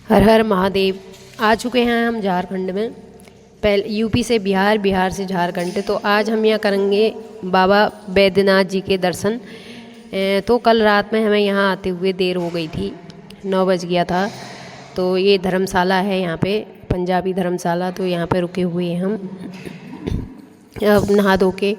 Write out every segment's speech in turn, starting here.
हर हर महादेव। आ चुके हैं हम झारखंड में, पहले यूपी से बिहार, बिहार से झारखंड। तो आज हम यहाँ करेंगे बाबा बैद्यनाथ जी के दर्शन। तो कल रात में हमें यहाँ आते हुए देर हो गई थी, 9 बज गया था। तो ये धर्मशाला है यहाँ पे, पंजाबी धर्मशाला। तो यहाँ पे रुके हुए हैं हम। अब नहा धो के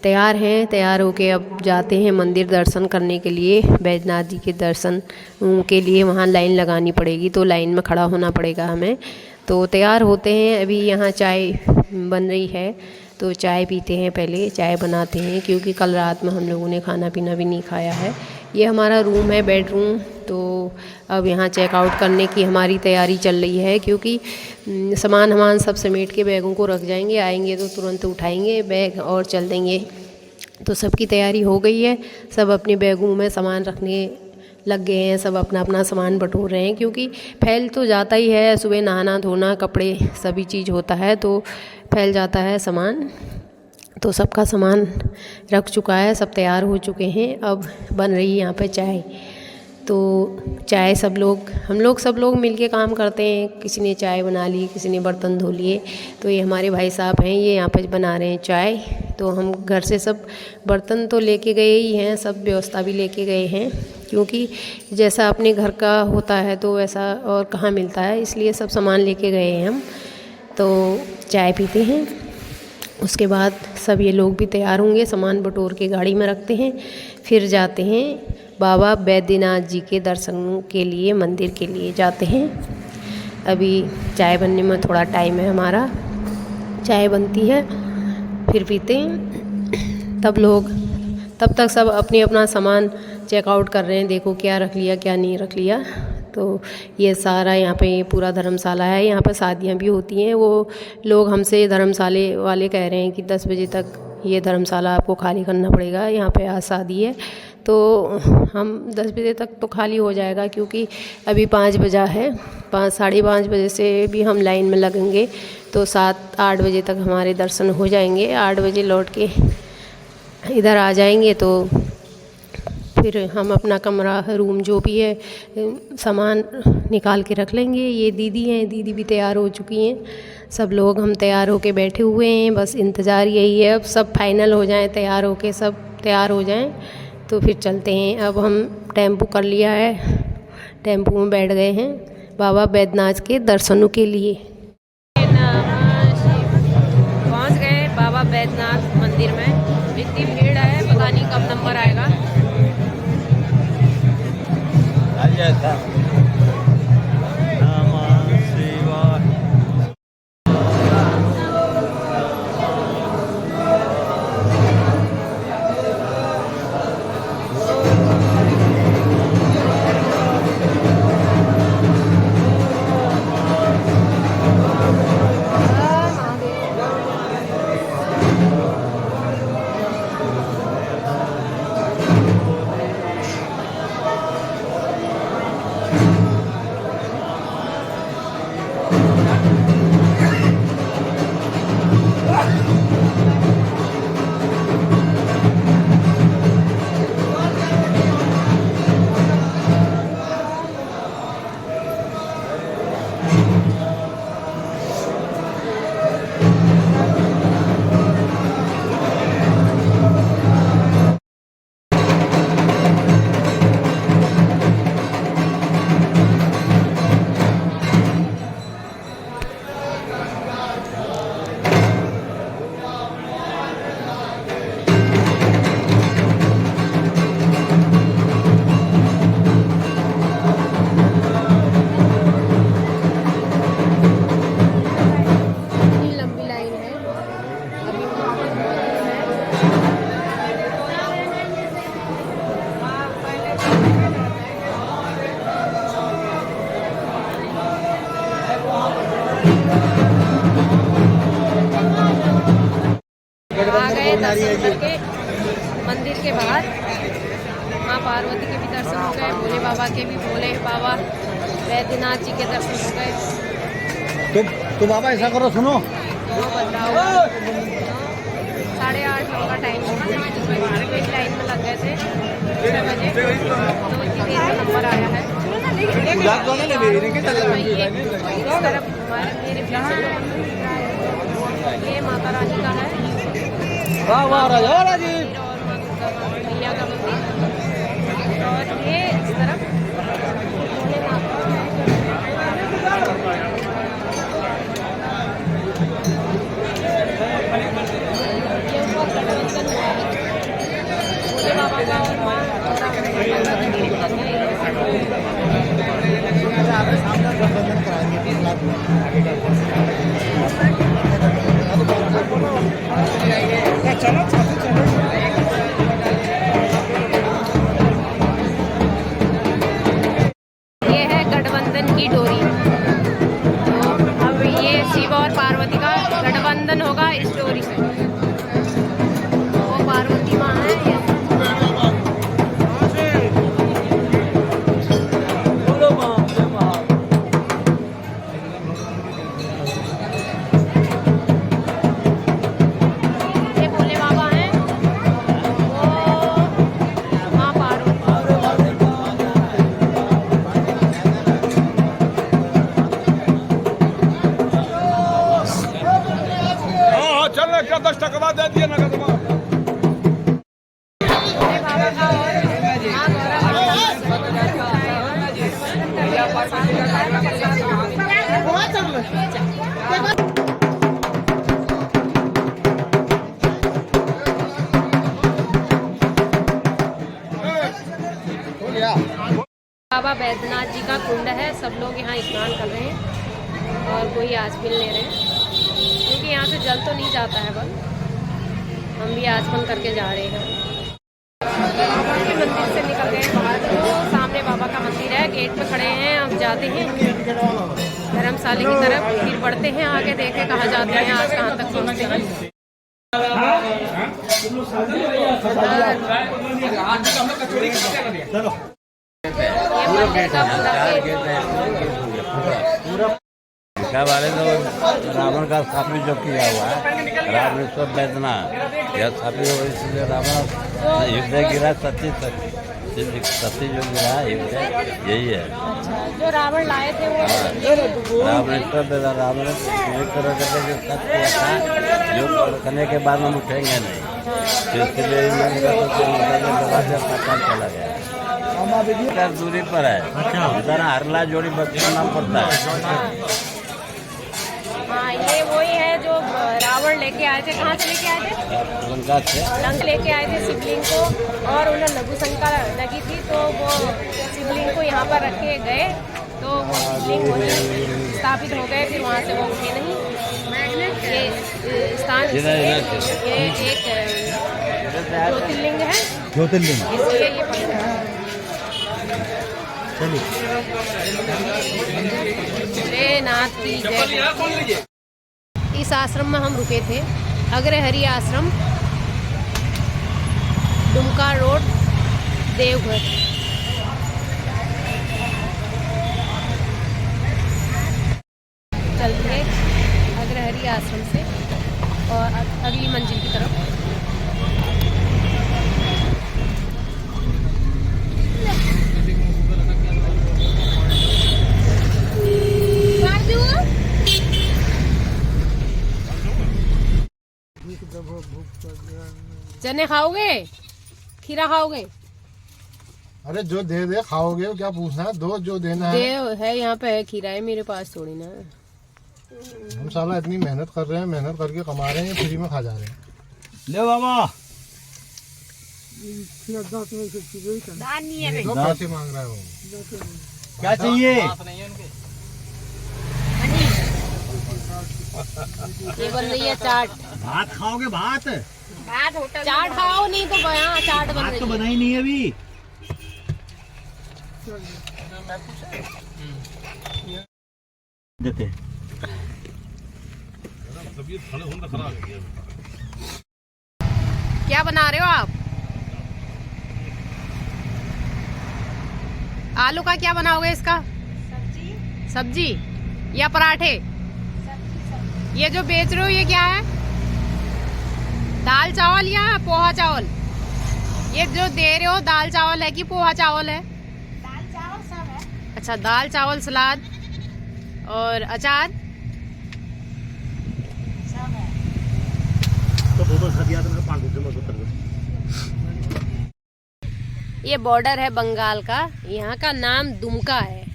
तैयार हैं, तैयार होके अब जाते हैं मंदिर दर्शन करने के लिए। बैद्यनाथ जी के दर्शन के लिए वहाँ लाइन लगानी पड़ेगी, तो लाइन में खड़ा होना पड़ेगा हमें। तो तैयार होते हैं। अभी यहाँ चाय बन रही है, तो चाय पीते हैं, पहले चाय बनाते हैं, क्योंकि कल रात में हम लोगों ने खाना पीना भी नहीं खाया है। ये हमारा रूम है, बेडरूम। तो अब यहाँ चेकआउट करने की हमारी तैयारी चल रही है, क्योंकि सामान सब समेट के बैगों को रख जाएंगे। आएंगे तो तुरंत उठाएंगे बैग और चल देंगे। तो सबकी तैयारी हो गई है, सब अपने बैगों में सामान रखने लग गए हैं, सब अपना अपना सामान बटोर रहे हैं, क्योंकि फैल तो जाता ही है। सुबह नहाना धोना कपड़े सभी चीज़ होता है, तो फैल जाता है सामान। तो सबका सामान रख चुका है, सब तैयार हो चुके हैं। अब बन रही है यहाँ पे चाय। तो चाय सब लोग मिल के काम करते हैं। किसी ने चाय बना ली, किसी ने बर्तन धो लिए। तो ये हमारे भाई साहब हैं, ये यहाँ पे बना रहे हैं चाय। तो हम घर से सब बर्तन तो लेके गए ही हैं, सब व्यवस्था भी लेके गए हैं, क्योंकि जैसा अपने घर का होता है तो वैसा और कहाँ मिलता है, इसलिए सब सामान लेके गए हैं हम। तो चाय पीते हैं, उसके बाद सब ये लोग भी तैयार होंगे, सामान बटोर के गाड़ी में रखते हैं, फिर जाते हैं बाबा बैद्यनाथ जी के दर्शन के लिए, मंदिर के लिए जाते हैं। अभी चाय बनने में थोड़ा टाइम है हमारा, चाय बनती है फिर पीते हैं। तब तक सब अपना सामान चेकआउट कर रहे हैं, देखो क्या रख लिया क्या नहीं रख लिया। तो ये सारा यहाँ पे पूरा धर्मशाला है, यहाँ पर शादियाँ भी होती हैं। वो लोग हमसे धर्मशाले वाले कह रहे हैं कि 10 बजे तक ये धर्मशाला आपको खाली करना पड़ेगा, यहाँ पे आज शादी है। तो हम 10 बजे तक तो खाली हो जाएगा, क्योंकि अभी 5 बजा है, 5 साढ़े 5 बजे से भी हम लाइन में लगेंगे। तो 7-8 बजे तक हमारे दर्शन हो जाएंगे। 8 बजे लौट के इधर आ जाएंगे, तो फिर हम अपना कमरा रूम जो भी है सामान निकाल के रख लेंगे। ये दीदी हैं, दीदी भी तैयार हो चुकी हैं। सब लोग हम तैयार होके बैठे हुए हैं, बस इंतज़ार यही है अब सब फाइनल हो जाएं, तैयार होके सब तैयार हो जाएं, तो फिर चलते हैं। अब हम टेम्पो कर लिया है, टेम्पो में बैठ गए हैं बाबा बैद्यनाथ के दर्शनों के लिए। पहुँच गए बाबा बैद्यनाथ मंदिर में। इतनी भीड़ है, पता नहीं कब नंबर आएगा। दर्शन करके मंदिर के बाहर माँ पार्वती के भी दर्शन हो गए, भोले बाबा के भी, भोले बाबा बैद्यनाथ जी के दर्शन हो गए। तो बाबा ऐसा करो, सुनो, 9 बज रहा होगा, 8:30 का टाइम होगा। लाइन में लग गए थे 6 बजे, तो इतनी देर का नंबर आया है। तरफ हमारे मेरे पीछे ये माता रानी का है और माँ दुर्गा मैया का मंदिर, और ये इस तरफ भोले बाबा का और माँ ये है गठबंधन की डोरी। तो अब ये शिव और पार्वती का गठबंधन होगा इस डोरी से। वो पार्वती माँ है ये। क्या 10 टका दे दिया ना बाबा बैद्यनाथ जी का कुंड है। सब लोग यहाँ स्नान कर रहे हैं और कोई आचमन ले रहे हैं, क्योंकि यहाँ से जल तो नहीं जाता है बस। हम भी आचमन करके जा रहे हैं। बाबा के मंदिर से निकल गए बाहर, तो सामने बाबा का मंदिर है, गेट पे खड़े हैं। अब जाते हैं धर्मशाला की तरफ, फिर बढ़ते हैं आगे, देखे कहाँ जाते हैं, आज कहाँ तक पहुँचते हैं। वाले तो रावण का स्थापित जो किया हुआ है, रावणेश्वर बैद्यनाथ यह स्थापित हुआ, इसलिए रावण युद्ध गिरा, सती जो गिरा युद्ध यही है। जो रावण लाए थे वो रावणेश्वर बैद्यनाथ, रावण एक तरह का जो सत्य किया था, जो करने के बाद हम उठेंगे नहीं, इसलिए चला गया। दूरी पर है, इधर हरला जोड़ी बच्चों नाम पड़ता है। हाँ, ये वही है जो रावण लेके आए थे। कहाँ से लेके आए थे? लंका से। लंक लेके आए थे शिवलिंग को, और उन्हें लघु शंका लगी थी, तो वो शिवलिंग को यहाँ पर रखे गए, तो वो शिवलिंग वहीं स्थापित हो गए। फिर वहाँ से वो उठे नहीं। ये स्थान ये एक ज्योतिर्लिंग है, ज्योतिर्लिंग इसलिए ये पत्थर है। नाथ की जय। इस आश्रम में हम रुके थे, अग्रहरि आश्रम, दुमका रोड, देवघर। चलते अग्रहरि आश्रम से और अगली मंजिल की तरफ। चने खाओगे? खीरा खाओगे? अरे जो दे दे खाओगे, क्या पूछना है, दो जो देना है। है यहाँ पे है, खीरा है मेरे पास, थोड़ी ना। हम साला इतनी मेहनत कर रहे हैं, मेहनत करके कमा रहे हैं, फ्री में खा जा रहे हैं। ले बाबा, पैसे मांग रहा है वो। क्या चाहिए? ये बन रही है चाट। भात खाओगे? भात चाट खाओ, नहीं तो यहाँ चाट बन रही है। तो बनाई नहीं अभी। देते क्या बना रहे हो आप? आलू का क्या बनाओगे इसका? सब्जी या पराठे? ये जो बेच रहे हो ये क्या है? दाल चावल या पोहा चावल? ये जो दे रहे हो दाल चावल है कि पोहा चावल है? दाल चावल सब है। अच्छा, दाल चावल सलाद और अचार। ये बॉर्डर है बंगाल का, यहाँ का नाम दुमका है।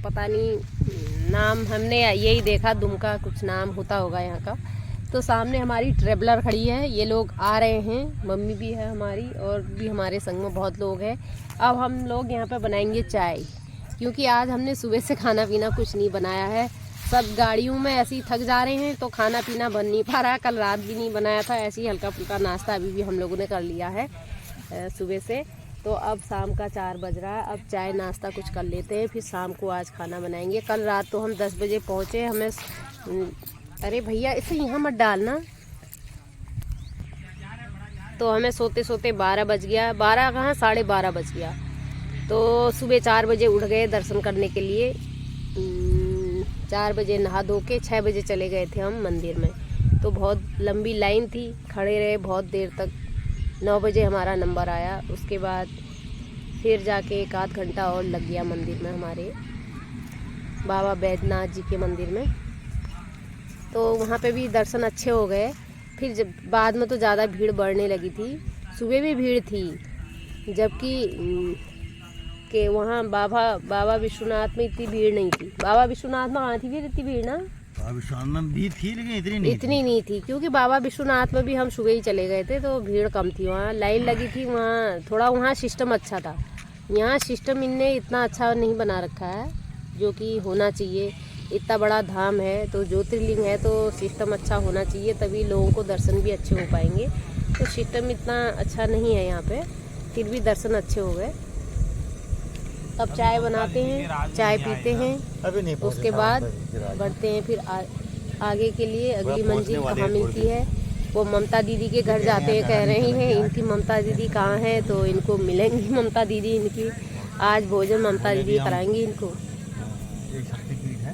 पता नहीं नाम, हमने यही देखा दुमका, कुछ नाम होता होगा यहाँ का। तो सामने हमारी ट्रेवलर खड़ी है, ये लोग आ रहे हैं, मम्मी भी है हमारी और भी हमारे संग में बहुत लोग हैं। अब हम लोग यहाँ पे बनाएंगे चाय, क्योंकि आज हमने सुबह से खाना पीना कुछ नहीं बनाया है। सब गाड़ियों में ऐसे ही थक जा रहे हैं तो खाना पीना बन नहीं पा रहा है। कल रात भी नहीं बनाया था, ऐसे ही हल्का फुल्का नाश्ता अभी भी हम लोगों ने कर लिया है सुबह से। तो अब शाम का 4 बज रहा है, अब चाय नाश्ता कुछ कर लेते हैं, फिर शाम को आज खाना बनाएंगे। कल रात तो हम 10 बजे पहुँचे, हमें अरे भैया इसे यहाँ मत डालना। तो हमें सोते सोते 12 बज गया, 12 कहाँ 12:30 बज गया। तो सुबह 4 बजे उठ गए दर्शन करने के लिए। 4 बजे नहा धो के 6 बजे चले गए थे हम मंदिर में। तो बहुत लंबी लाइन थी, खड़े रहे बहुत देर तक। 9 बजे हमारा नंबर आया, उसके बाद फिर जाके 1 आध घंटा और लग गया मंदिर में, हमारे बाबा बैद्यनाथ जी के मंदिर में। तो वहाँ पे भी दर्शन अच्छे हो गए। फिर जब बाद में तो ज़्यादा भीड़ बढ़ने लगी थी, सुबह भी भीड़ थी, जबकि कि वहाँ बाबा विश्वनाथ में इतनी भीड़ नहीं थी। बाबा विश्वनाथ में कहाँ थी फिर इतनी भीड़ ना? बाबा विश्वनाथ में भी थी लेकिन इतनी नहीं थी, क्योंकि बाबा विश्वनाथ में भी हम सुबह ही चले गए थे तो भीड़ कम थी। वहाँ लाइन लगी थी, वहाँ थोड़ा वहाँ सिस्टम अच्छा था। यहाँ सिस्टम इनने इतना अच्छा नहीं बना रखा है जो कि होना चाहिए। इतना बड़ा धाम है तो ज्योतिर्लिंग है तो सिस्टम अच्छा होना चाहिए, तभी लोगों को दर्शन भी अच्छे हो पाएंगे। तो सिस्टम इतना अच्छा नहीं है यहाँ पे, फिर भी दर्शन अच्छे हो गए। अब चाय बनाते हैं, चाय पीते हैं, उसके बाद बढ़ते हैं फिर आगे के लिए। अगली मंजिल कहाँ मिलती है वो ममता दीदी के घर जाते हैं कह रही हैं। इनकी ममता दीदी कहाँ है तो इनको मिलेंगी ममता दीदी। इनकी आज भोजन ममता दीदी कराएंगी इनको। एक शक्तिपीठ है,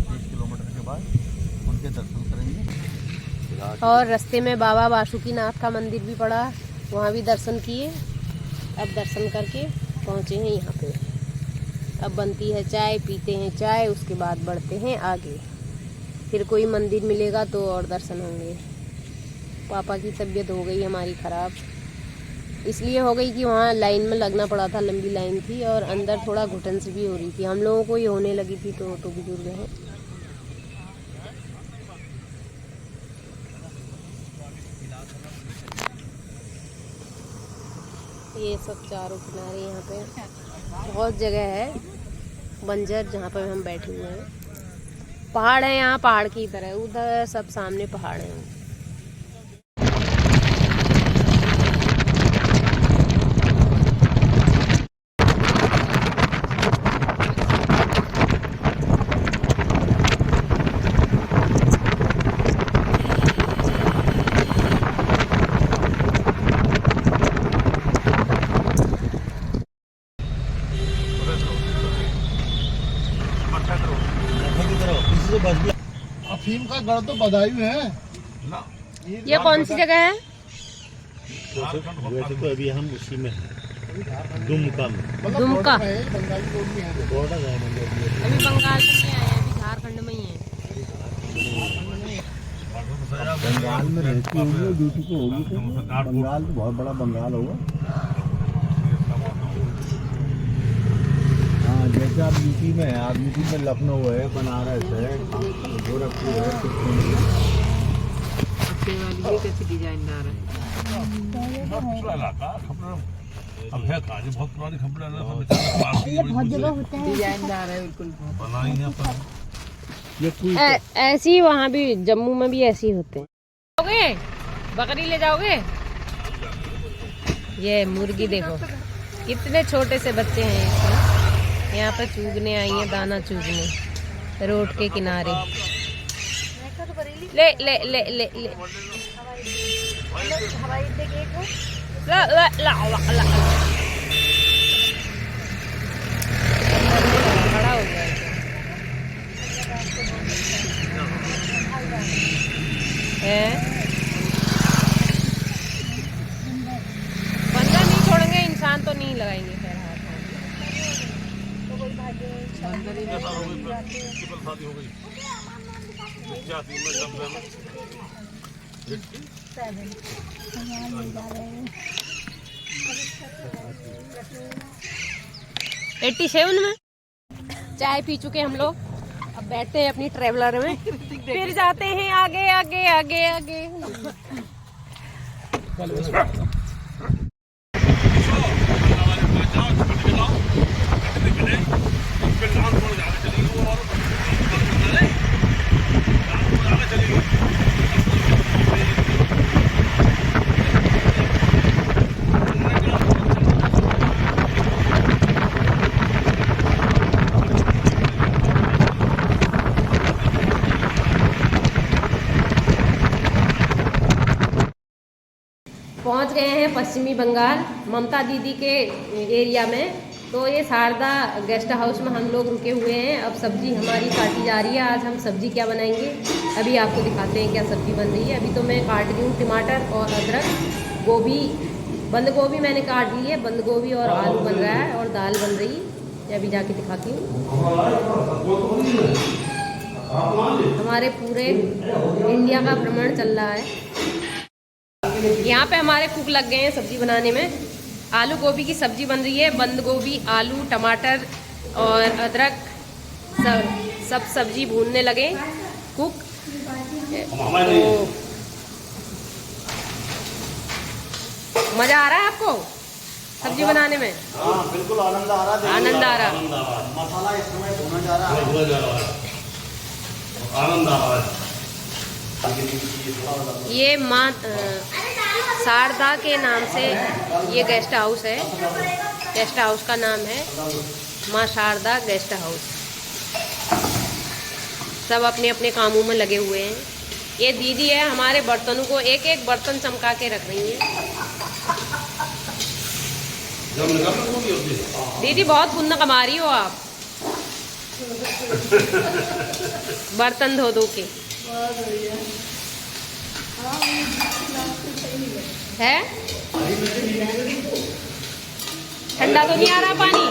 30 किलोमीटर के बाद उनके दर्शन करेंगे। और रास्ते में बाबा बासुकीनाथ का मंदिर भी पड़ा, वहाँ भी दर्शन किए। अब दर्शन करके पहुँचे हैं यहाँ पे। अब बनती है चाय, पीते हैं चाय, उसके बाद बढ़ते हैं आगे। फिर कोई मंदिर मिलेगा तो और दर्शन होंगे। पापा की तबीयत हो गई हमारी ख़राब, इसलिए हो गई कि वहाँ लाइन में लगना पड़ा था, लंबी लाइन थी और अंदर थोड़ा घुटन सी भी हो रही थी। हम लोगों को ही होने लगी थी तो बुजुर्ग हैं। ये सब चारों किनारे यहाँ पे बहुत जगह है बंजर जहाँ पर हम बैठे हुए हैं। पहाड़ है यहाँ, पहाड़ की तरह, उधर सब सामने पहाड़ हैं। अफीम का गढ़ तो बदायूं है। ये कौन सी जगह है? वैसे तो अभी हम उसी में हैं, दुमका में। दुमका बंगाली लोग भी हैं। बॉर्डर है अभी बंगाल में नहीं आए, अभी झारखंड में ही है। बंगाल में रहती होगी, ड्यूटी को होगी तो बंगाल तो बहुत बड़ा बंगाल होगा। हाँ, जैसे आप यूपी में है, आप यूपी में लखनऊ है, बनारस है, गोरखपुर है, कैसी डिजाइनदार है। अब है काज बहुत पुरानी खबर बहुत जगह होता है, डिजाइनदार है बिल्कुल। बनाई है पर ऐसी ही वहाँ भी जम्मू में भी ऐसे ही होते हैं। जाओगे बकरी ले जाओगे? ये मुर्गी देखो कितने छोटे से बच्चे हैं इसमें। यहाँ पे चूगने आई हैं, दाना चूगने रोड के किनारे। ले ले ले ले ले ला ला ला ला खड़ा हो गया है। पंजा नहीं छोड़ेंगे, इंसान तो नहीं लगाएंगे। खैर हाथ ट्रिपल शादी हो गई जाती में डब्बे में 87 में चाय पी चुके हम लोग। अब बैठते हैं अपनी ट्रेवलर में, फिर जाते हैं आगे आगे आगे आगे। पहुंच गए हैं पश्चिमी बंगाल ममता दीदी के एरिया में। तो ये शारदा गेस्ट हाउस में हम लोग रुके हुए हैं। अब सब्जी हमारी काटी जा रही है। आज हम सब्जी क्या बनाएंगे अभी आपको दिखाते हैं क्या सब्जी बन रही है। अभी तो मैं काट रही हूँ टमाटर और अदरक, गोभी, बंद गोभी मैंने काट ली है। बंद गोभी और आलू बन रहा है और दाल बन रही है। अभी जाके दिखाती हूँ। हमारे पूरे इंडिया का भ्रमण चल रहा है। यहाँ पे हमारे कुक लग गए हैं सब्जी बनाने में। आलू गोभी की सब्जी बन रही है। बंद गोभी, आलू, टमाटर और अदरक सब सब्जी भूनने लगे कुक। तो मजा आ रहा है आपको सब्जी बनाने में? हाँ बिल्कुल आनंद आ रहा है। आनंद आ रहा। मसाला इस समय भुना जा रहा है। आनंद आ रहा है। ये माँ शारदा के नाम से ये गेस्ट हाउस है। गेस्ट हाउस का नाम है माँ शारदा गेस्ट हाउस। सब अपने अपने कामों में लगे हुए हैं। ये दीदी है हमारे बर्तनों को एक एक बर्तन चमका के रख रही है। दीदी बहुत पुण्य कमा रही हो आप बर्तन धो धो के। है ठंडा तो नहीं आ रहा पानी?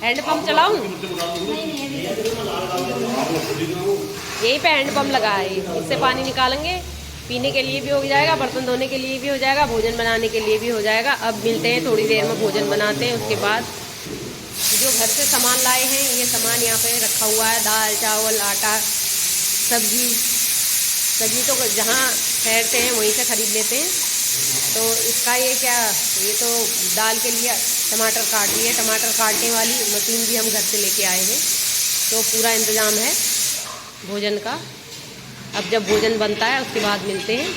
हैंडपंप चलाऊं? यही पे हैंडपंप लगा है, इससे पानी निकालेंगे। पीने के लिए भी हो जाएगा, बर्तन धोने के लिए भी हो जाएगा, भोजन बनाने के लिए भी हो जाएगा। अब मिलते हैं थोड़ी देर में, भोजन बनाते हैं। उसके बाद जो घर से सामान लाए हैं ये सामान यहाँ पे रखा हुआ है। दाल, चावल, आटा, सब्जी तो जहाँ ठहरते हैं वहीं से ख़रीद लेते हैं। तो इसका ये क्या, ये तो दाल के लिए टमाटर काट दिए। टमाटर काटने वाली मशीन भी हम घर से लेके आए हैं। तो पूरा इंतज़ाम है भोजन का। अब जब भोजन बनता है उसके बाद मिलते हैं।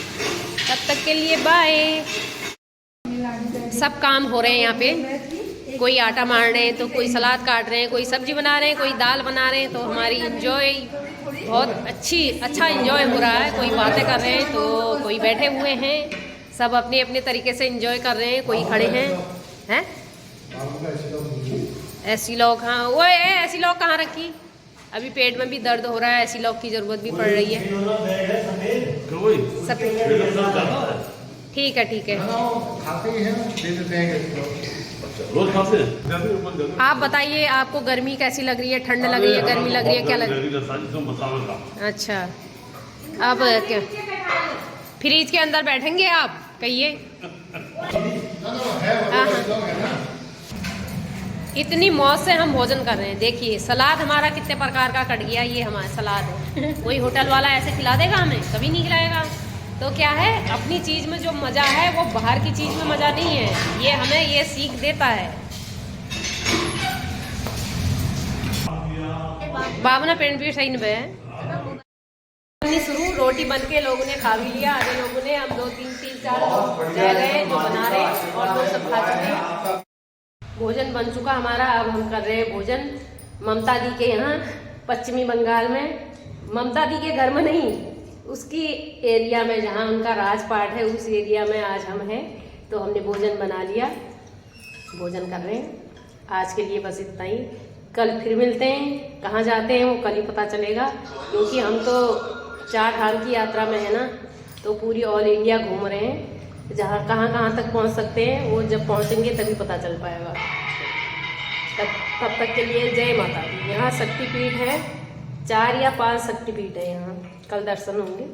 तब तक के लिए बाय। सब काम हो रहे हैं यहाँ पे। कोई आटा मार रहे हैं, तो कोई सलाद काट रहे हैं, कोई सब्जी बना रहे हैं, कोई दाल बना रहे हैं। तो हमारी इंजॉय बहुत अच्छा इंजॉय हो रहा है। कोई बातें कर रहे हैं तो कोई बैठे हुए हैं। सब अपने अपने तरीके से इंजॉय कर रहे हैं। कोई खड़े हैं ऐसी लोग। हाँ वो ऐसी लोग कहाँ रखी? अभी पेट में भी दर्द हो रहा है, ऐसी लोग की ज़रूरत भी पड़ रही है। सफेद ठीक है ठीक है। रोज खाते हैं। आप बताइए आपको गर्मी कैसी लग रही है? ठंड लग रही है, गर्मी लग रही है, क्या लग रही है? अच्छा अब क्या फ्रिज के अंदर बैठेंगे आप? कहिए। हाँ इतनी मौज से हम भोजन कर रहे हैं। देखिए सलाद हमारा कितने प्रकार का कट गया। ये हमारा सलाद है। कोई होटल वाला ऐसे खिला देगा हमें? कभी नहीं खिलाएगा। तो क्या है, अपनी चीज़ में जो मज़ा है वो बाहर की चीज़ में मज़ा नहीं है। ये हमें ये सीख देता है। बाबू ना पेंट भी सही नहीं है। शुरू रोटी बन के लोगों ने खा भी लिया। आधे लोगों ने, हम 2-3-4 लोग रह गए जो बना रहे हैं और लोग सब खा चुके हैं। भोजन बन चुका हमारा। अब हम कर रहे हैं भोजन ममता दी के यहाँ पश्चिमी बंगाल में। ममता दी के घर में नहीं, उसकी एरिया में जहाँ उनका राजपाट है उस एरिया में आज हम हैं। तो हमने भोजन बना लिया, भोजन कर रहे हैं। आज के लिए बस इतना ही। कल फिर मिलते हैं। कहाँ जाते हैं वो कल ही पता चलेगा, क्योंकि हम तो 4 धाम की यात्रा में है ना। तो पूरी ऑल इंडिया घूम रहे हैं। जहाँ कहाँ तक पहुँच सकते हैं वो जब पहुँचेंगे तभी पता चल पाएगा। तब तक के लिए जय माता दी। यहाँ शक्तिपीठ है 4 या 5 शक्तिपीठ है यहाँ, कल दर्शन होंगे।